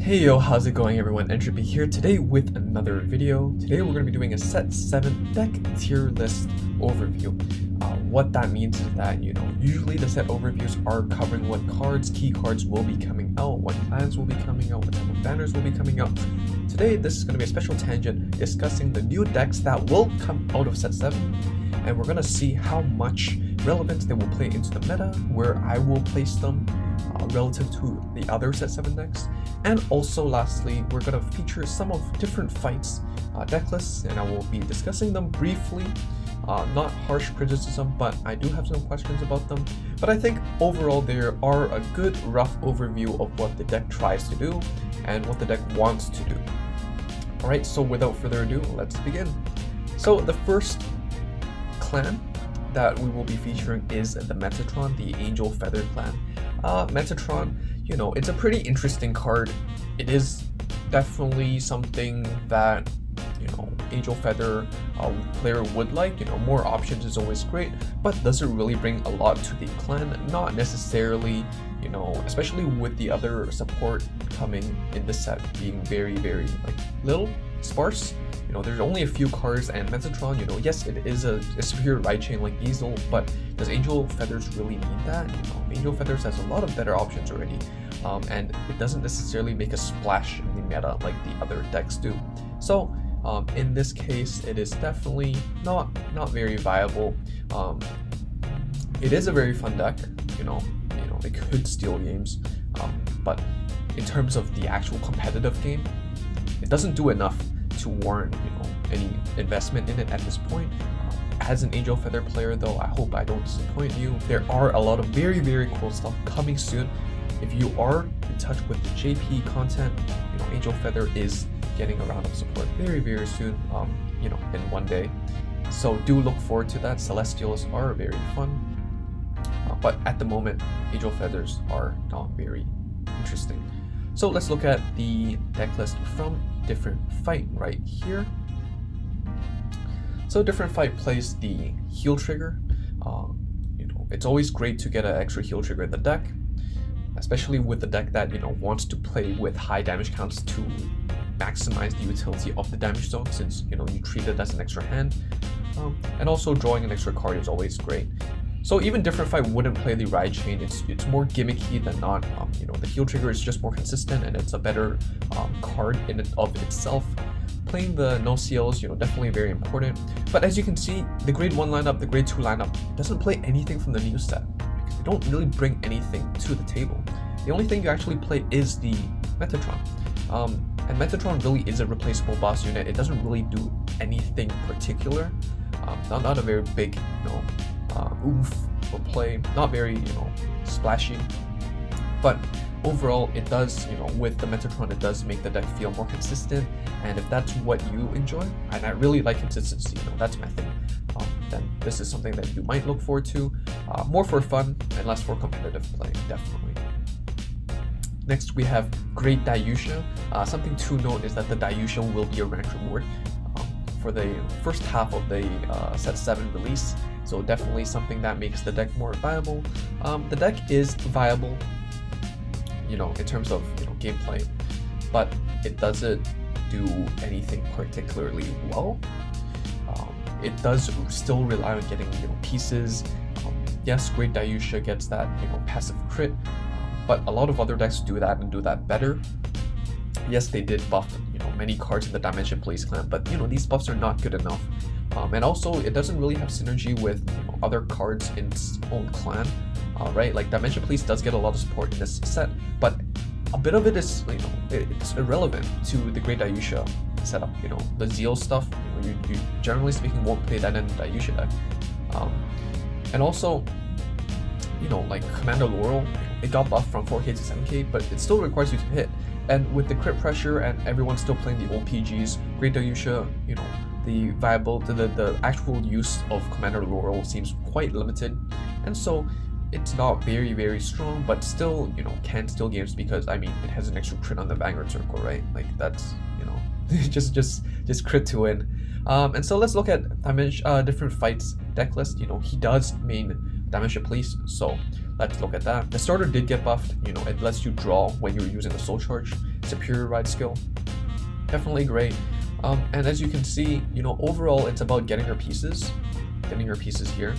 Hey yo, how's it going everyone? Entropy here today with another video. Today we're going to be doing a set 7 deck tier list overview. What that means is that, usually the set overviews are covering what cards, key cards will be coming out, what plans will be coming out, what type of banners will be coming out. Today this is going to be a special tangent discussing the new decks that will come out of set 7, and we're going to see how much relevance they will play into the meta, where I will place them relative to the other set 7 decks. And also lastly, we're going to feature some of DifferentFight's deck lists, and I will be discussing them briefly. Not harsh criticism, but I do have some questions about them. But I think overall there are a good rough overview of what the deck tries to do and what the deck wants to do. Alright, so without further ado, let's begin. So the first clan that we will be featuring is the Metatron, the Angel Feather clan. Metatron, it's a pretty interesting card. It is definitely something that Angel Feather player would like. More options is always great, but does it really bring a lot to the clan? Not necessarily, especially with the other support coming in this set being very little sparse. There's only a few cards, and Metatron, yes, it is a superior right chain like Zeal, but does Angel Feathers really need that? Angel Feathers has a lot of better options already, and it doesn't necessarily make a splash in the meta like the other decks do. So in this case, it is definitely not very viable. It is a very fun deck, it could steal games, but in terms of the actual competitive game, it doesn't do enough to warrant any investment in it at this point. As an Angel Feather player though, I hope I don't disappoint you. There are a lot of very cool stuff coming soon. If you are in touch with the JP content, Angel Feather is getting a round of support very soon, in one day. So do look forward to that. Celestials are very fun, but at the moment Angel Feathers are not very interesting. So let's look at the deck list from DifferentFight right here. So DifferentFight plays the heal trigger. It's always great to get an extra heal trigger in the deck, especially with the deck that wants to play with high damage counts to maximize the utility of the damage zone, since you treat it as an extra hand. And also drawing an extra card is always great. So even DifferentFight wouldn't play the ride chain. It's more gimmicky than not. The heal trigger is just more consistent, and it's a better card in and of itself. Playing the no CLs, definitely very important. But as you can see, the grade 1 lineup, the grade 2 lineup doesn't play anything from the new set, because they don't really bring anything to the table. The only thing you actually play is the Metatron. And Metatron really is a replaceable boss unit. It doesn't really do anything particular. Not a very big, oomph or play, not very splashy, but overall it does, with the Metatron, it does make the deck feel more consistent. And if that's what you enjoy, and I really like consistency, that's my thing, then this is something that you might look forward to, more for fun and less for competitive play, definitely. Next we have Great Dayusha. Something to note is that the Dayusha will be a rank reward for the first half of the set 7 release, so definitely something that makes the deck more viable. The deck is viable, in terms of gameplay, but it doesn't do anything particularly well. It does still rely on getting pieces. Yes, Great Dayusha gets that passive crit, but a lot of other decks do that and do that better. Yes, they did buff many cards in the Dimension Police clan, but these buffs are not good enough. And also it doesn't really have synergy with other cards in its own clan, right? Like Dimension Police does get a lot of support in this set, but a bit of it is it's irrelevant to the Great Dayusha setup. The Zeal stuff, you generally speaking won't play that in the Dayusha deck. And also like Commander Laurel, it got buffed from 4k to 7k, but it still requires you to hit. And with the crit pressure and everyone still playing the old PGs, Great Dayusha, the actual use of Commander Laurel seems quite limited, and so it's not very strong, but still can steal games, because it has an extra crit on the Vanguard circle, right? Like that's just crit to win. And so let's look at DifferentFight's deck list. He does main Dimension Police, so let's look at that. The starter did get buffed, it lets you draw when you're using the soul charge. superior ride skill. Definitely great. And as you can see, you know, overall it's about getting your pieces here,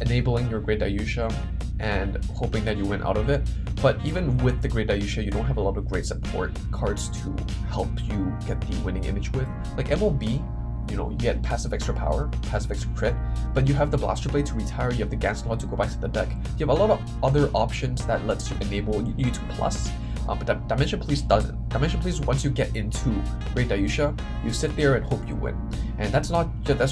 enabling your great Dayusha, and hoping that you win out of it. But even with the great Dayusha, you don't have a lot of great support cards to help you get the winning image with. Like MLB, you know, you get passive extra power, passive extra crit, but you have the Blaster Blade to retire, you have the Ganslot to go back to the deck. You have a lot of other options that lets you enable you to plus, but Dimension Police doesn't. Dimension Police, once you get into Great Dayusha, you sit there and hope you win, and that's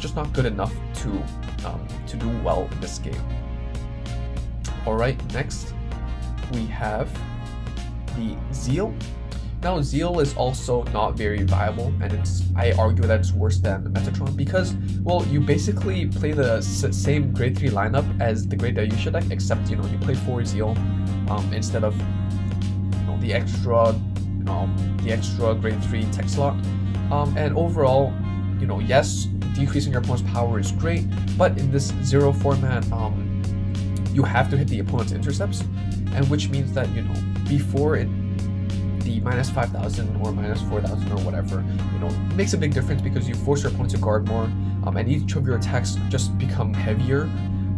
just not good enough to do well in this game. All right, next we have the Zeal. Now, Zeal is also not very viable, and I argue that it's worse than Metatron because, well, you basically play the same grade 3 lineup as the Great Dayusha deck, except, you know, you play 4 Zeal instead of, you know, the extra grade 3 tech slot. And overall, you know, yes, decreasing your opponent's power is great, but in this 0 format, you have to hit the opponent's intercepts, and which means that, you know, before the minus 5,000 or minus 4,000 or whatever, you know, it makes a big difference because you force your opponent to guard more, and each of your attacks just become heavier.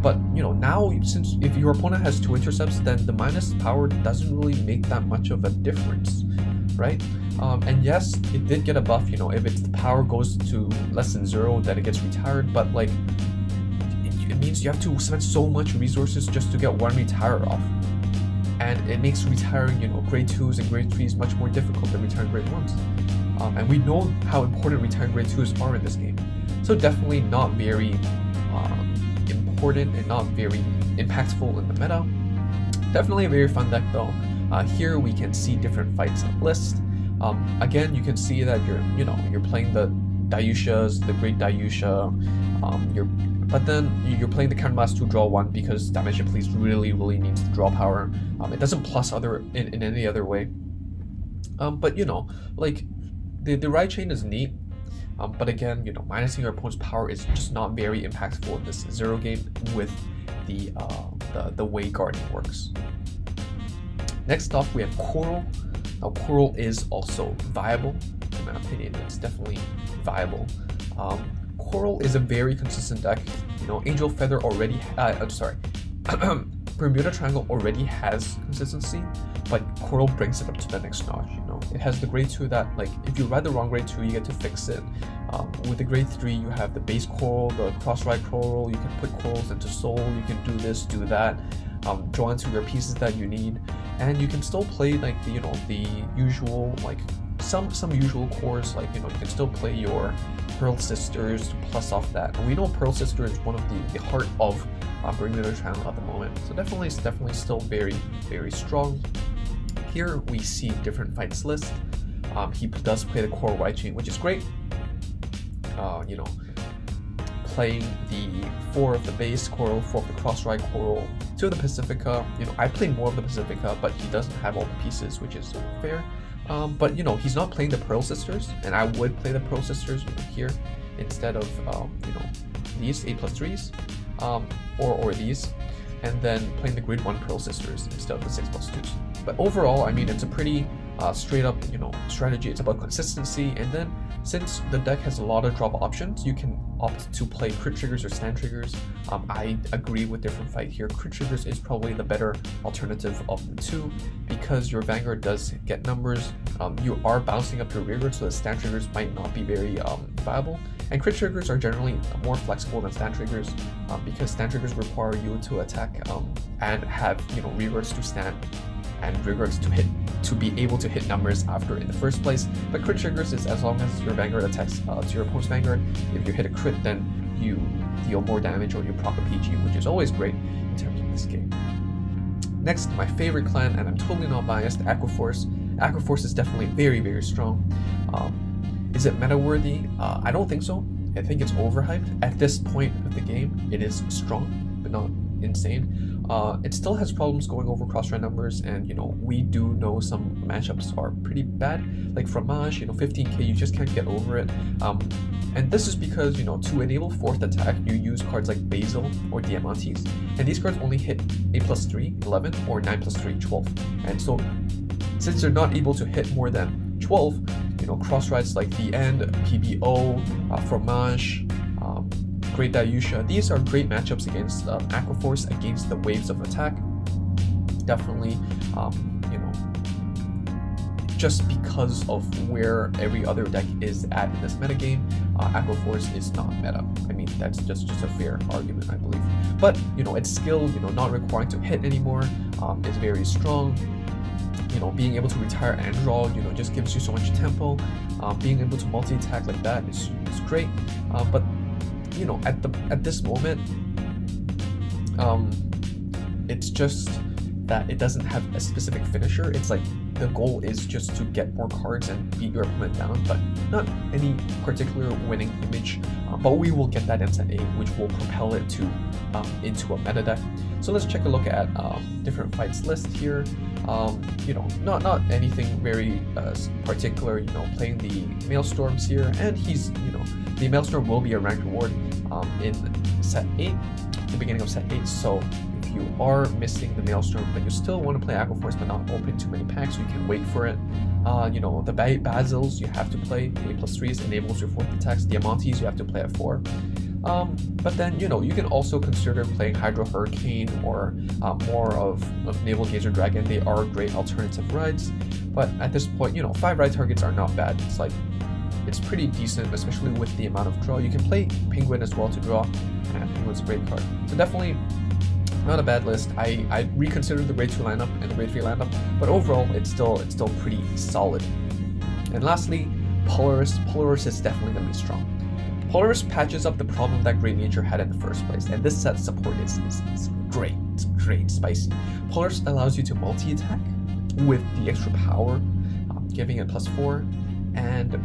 But, you know, now, since if your opponent has 2 intercepts, then the minus power doesn't really make that much of a difference, right? And yes, it did get a buff, you know, if the power goes to less than 0, then it gets retired, but like, it means you have to spend so much resources just to get 1 retire off. And it makes retiring, you know, grade 2s and grade 3s much more difficult than retiring grade 1s. And we know how important retiring grade 2s are in this game. So definitely not very important and not very impactful in the meta. Definitely a very fun deck though. Here we can see different fights list. Again, you can see that you're playing the Dayushas, the great Dayusha, but then you're playing the Counterblast to draw 1 because Dimension Police really needs to draw power. It doesn't plus in any other way. But you know, like the ride chain is neat. But again, you know, minusing your opponent's power is just not very impactful in this 0 game with the way guarding works. Next off, we have Coral. Now, Coral is also viable. In my opinion, it's definitely viable. Coral is a very consistent deck. You know, Angel Feather already, Bermuda Triangle already has consistency, but Coral brings it up to the next notch. You know, it has the grade 2 that, like, if you ride the wrong grade 2, you get to fix it. With the grade 3, you have the base Coral, the cross ride Coral. You can put Corals into Soul. You can do this, do that. Draw into your pieces that you need, and you can still play like the usual, like some usual cores, like, you know, you can still play your Pearl Sisters to plus off that. And we know Pearl Sister is one of the heart of Bermuda Triangle at the moment, so definitely still very strong. Here we see different fights list. He does play the Coral Ride Chain, which is great. You know, playing the 4 of the base Coral, 4 of the cross ride Coral, 2 of the Pacifica. You know, I play more of the Pacifica, but he doesn't have all the pieces, which is fair. But you know, he's not playing the Pearl Sisters, and I would play the Pearl Sisters here instead of you know, these 8+3s, or these, and then playing the grade 1 Pearl Sisters instead of the 6+2s. But overall, I mean, it's a pretty straight up, you know, strategy. It's about consistency, and then since the deck has a lot of drop options, you can opt to play crit triggers or stand triggers. I agree with DifferentFight here. Crit triggers is probably the better alternative of the 2 because your Vanguard does get numbers. You are bouncing up your rearguard, so the stand triggers might not be very viable. And crit triggers are generally more flexible than stand triggers because stand triggers require you to attack and have, you know, rearguards to stand and rearguards to be able to hit numbers after in the first place. But crit triggers is as long as your Vanguard attacks to your opponent's Vanguard. If you hit a crit, then you deal more damage or you proc a PG, which is always great in terms of this game. Next, my favorite clan, and I'm totally not biased, Aquaforce. Aquaforce is definitely very strong. Is it meta worthy? I don't think so. I think it's overhyped. At this point of the game, it is strong, but not insane. It still has problems going over cross-run numbers, and you know, we do know some matchups are pretty bad, like Fromage, you know, 15k, you just can't get over it. And this is because, you know, to enable 4th attack, you use cards like Basil or Diamantes, and these cards only hit 8+3, 11, or 9+3, 12. And so since they're not able to hit more than 12, you know, cross rides like the End, PBO, Fromage, Great Dayusha, these are great matchups against Aquaforce, against the waves of attack. Definitely, you know, just because of where every other deck is at in this metagame, Aquaforce is not meta. I mean, that's just a fair argument, I believe. But, you know, its skill, you know, not requiring to hit anymore, is very strong. You know, being able to retire and draw, you know, just gives you so much tempo. Being able to multi-attack like that is great. But, you know, at this moment, it's just that it doesn't have a specific finisher. It's like the goal is just to get more cards and beat your opponent down, but not any particular winning image. But we will get that in set 8, which will propel it to into a meta deck. So let's check a look at DifferentFight's list here. You know, not anything very particular. You know, playing the Maelstorms here, and he's, you know, the Maelstrom will be a ranked reward in set 8, the beginning of set 8. So if you are missing the Maelstrom, but you still want to play Aquaforce but not open too many packs, you can wait for it. You know, the Basils you have to play, the A+3s enables your 4th attacks, the Diamantes you have to play at 4. But then, you know, you can also consider playing Hydro Hurricane or more of Naval Gazer Dragon. They are great alternative rides, but at this point, you know, 5 ride targets are not bad. It's like, it's pretty decent, especially with the amount of draw. You can play Penguin as well to draw, and Penguin's a great card. So definitely not a bad list. I reconsidered the grade 2 lineup and the grade 3 lineup, but overall it's still pretty solid. And lastly, Polaris. Polaris is definitely going to be strong. Polaris patches up the problem that Great Nature had in the first place, and this set support is great. It's great, spicy. Polaris allows you to multi-attack with the extra power, giving it +4, and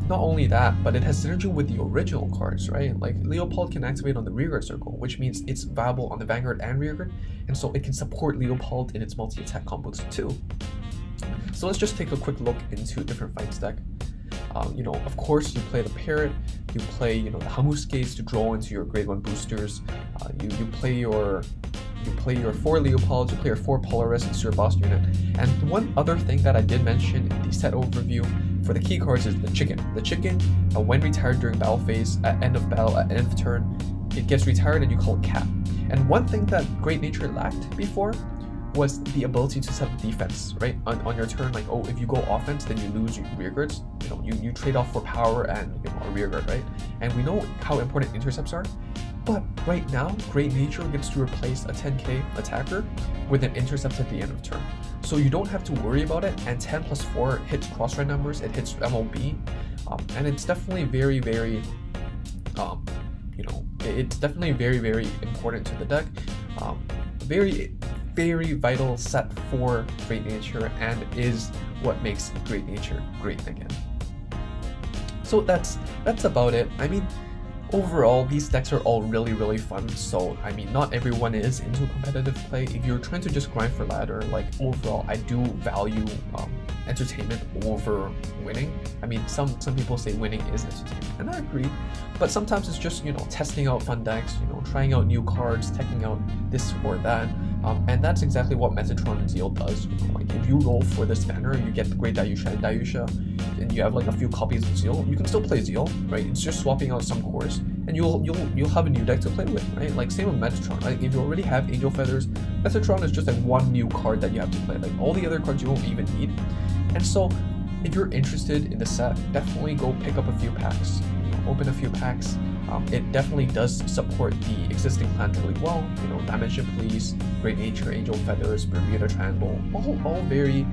not only that, but it has synergy with the original cards, right? Like Leopold can activate on the rearguard circle, which means it's viable on the Vanguard and rearguard, and so it can support Leopold in its multi-attack combos too. So let's just take a quick look into DifferentFight's deck. You know, of course, you play the Parrot, you play, you know, the Hamuskes to draw into your grade 1 boosters, you play your 4 Leopolds, you play your 4 Polaris, it's your boss unit. And one other thing that I did mention in the set overview for the key cards is the Chicken. The Chicken, when retired during battle phase, at end of battle, at end of turn, it gets retired and you call it Cap. And one thing that Great Nature lacked before was the ability to set up defense, right? On your turn, like, oh, if you go offense, then you lose your rearguards. You know, you trade off for power and, you know, a rearguard, right? And we know how important intercepts are. But right now, Great Nature gets to replace a 10k attacker with an intercept at the end of turn. So you don't have to worry about it, and 10 + 4 hits cross ride numbers, it hits MLB, and it's definitely very, very, you know, it's definitely very, very important to the deck. Very vital set for Great Nature, and is what makes Great Nature great again. So that's about it. I mean, overall, these decks are all really fun. So I mean, not everyone is into competitive play. If you're trying to just grind for ladder, like, overall, I do value entertainment over winning. I mean, some people say winning is entertainment, and I agree. But sometimes it's just, you know, testing out fun decks, you know, trying out new cards, checking out this or that. And that's exactly what Metatron and Zeal does. You know, like, if you roll for this banner, you get the Great Dayusha and Dayusha, and you have like a few copies of Zeal, you can still play Zeal, right? It's just swapping out some cores, and you'll have a new deck to play with, right? Like, same with Metatron, right? If you already have Angel Feathers, Metatron is just like one new card that you have to play. Like, all the other cards you won't even need. And so, if you're interested in the set, definitely go pick up a few packs, you know, open a few packs. It definitely does support the existing clan really well. You know, Dimension Police, Great Nature, Angel Feathers, Bermuda Triangle, all very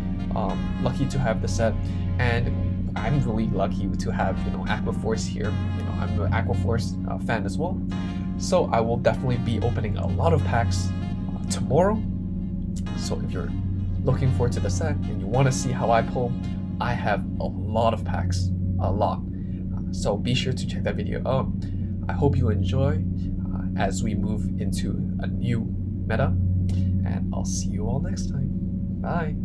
lucky to have the set. And I'm really lucky to have, you know, Aquaforce here. You know, I'm an Aquaforce fan as well. So I will definitely be opening a lot of packs tomorrow. So if you're looking forward to the set and you want to see how I pull, I have a lot of packs, a lot. So be sure to check that video out. I hope you enjoy as we move into a new meta, and I'll see you all next time. Bye.